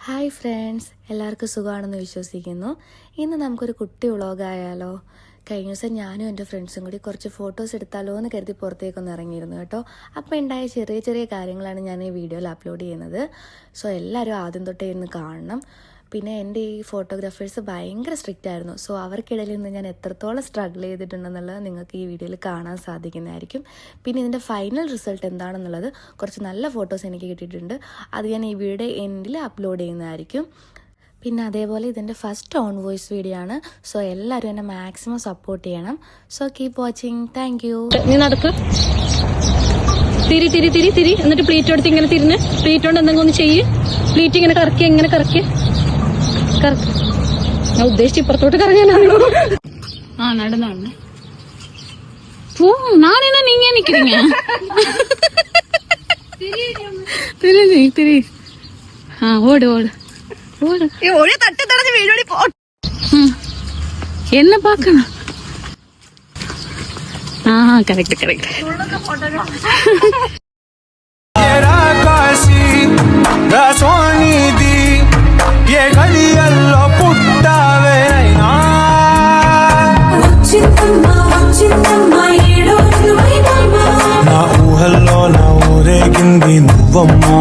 Hi friends, എല്ലാവർക്കും സുഖമാണെന്ന് വിശ്വസിക്കുന്നു. ഇന്ന് നമുക്കൊരു കുട്ടി വ്ളോഗായാലോ? കഴിഞ്ഞ ദിവസം ഞാനും എൻ്റെ ഫ്രണ്ട്സും കൂടി കുറച്ച് ഫോട്ടോസ് എടുത്താലോ എന്ന് കരുതി പുറത്തേക്കൊന്ന് ഇറങ്ങിയിരുന്നു കേട്ടോ. അപ്പോൾ ഉണ്ടായ ചെറിയ ചെറിയ കാര്യങ്ങളാണ് ഞാൻ ഈ വീഡിയോയിൽ അപ്ലോഡ് ചെയ്യുന്നത്. സോ എല്ലാവരും ആദ്യം തൊട്ടേ ഇന്ന് കാണണം. പിന്നെ എൻ്റെ ഈ ഫോട്ടോഗ്രാഫേഴ്സ് ഭയങ്കര സ്ട്രിക്റ്റ് ആയിരുന്നു. സോ അവർക്കിടയിൽ നിന്ന് ഞാൻ എത്രത്തോളം സ്ട്രഗിൾ ചെയ്തിട്ടുണ്ടെന്നുള്ളത് നിങ്ങൾക്ക് ഈ വീഡിയോയിൽ കാണാൻ സാധിക്കുന്നതായിരിക്കും. പിന്നെ ഇതിൻ്റെ ഫൈനൽ റിസൾട്ട് എന്താണെന്നുള്ളത് കുറച്ച് നല്ല ഫോട്ടോസ് എനിക്ക് കിട്ടിയിട്ടുണ്ട്. അത് ഞാൻ ഈ വീഡിയോ എൻഡിൽ അപ്ലോഡ് ചെയ്യുന്നതായിരിക്കും. പിന്നെ അതേപോലെ ഇതിൻ്റെ ഫസ്റ്റ് ഓൺ വോയിസ് വീഡിയോ ആണ്. സോ എല്ലാവരും എന്നെ മാക്സിമം സപ്പോർട്ട് ചെയ്യണം. So keep watching. Thank you. നീ നടക്ക്, തിരി തിരി തിരി തിരി എന്നിട്ട് പ്ലീറ്റ് എടുത്ത് ഇങ്ങനെ തിരിഞ്ഞ് പ്ലീറ്റ് കൊണ്ട് എന്തെങ്കിലും ഒന്ന് ചെയ്യ്. പ്ലീറ്റ് ഇങ്ങനെ കറക്കി എങ്ങനെ കറക്കി കറക്കി. ഞാൻ ഉദ്ദേശിച്ച് ഇപ്പുറത്തോട്ട് കറങ്ങാനാണോ? ആ നടന്നു പോ. നാളെ നീങ്ങ നിக்கிறீங்க തിരി തിരി. ആ ഓട് ഓട് ഓട്. തട്ടി തടഞ്ഞ് വീഴോടി പോ. என்ன பாக்கணும்? Correct correct. నా ఊహల్లో నా ఊరేగింది నువ్వమ్మా.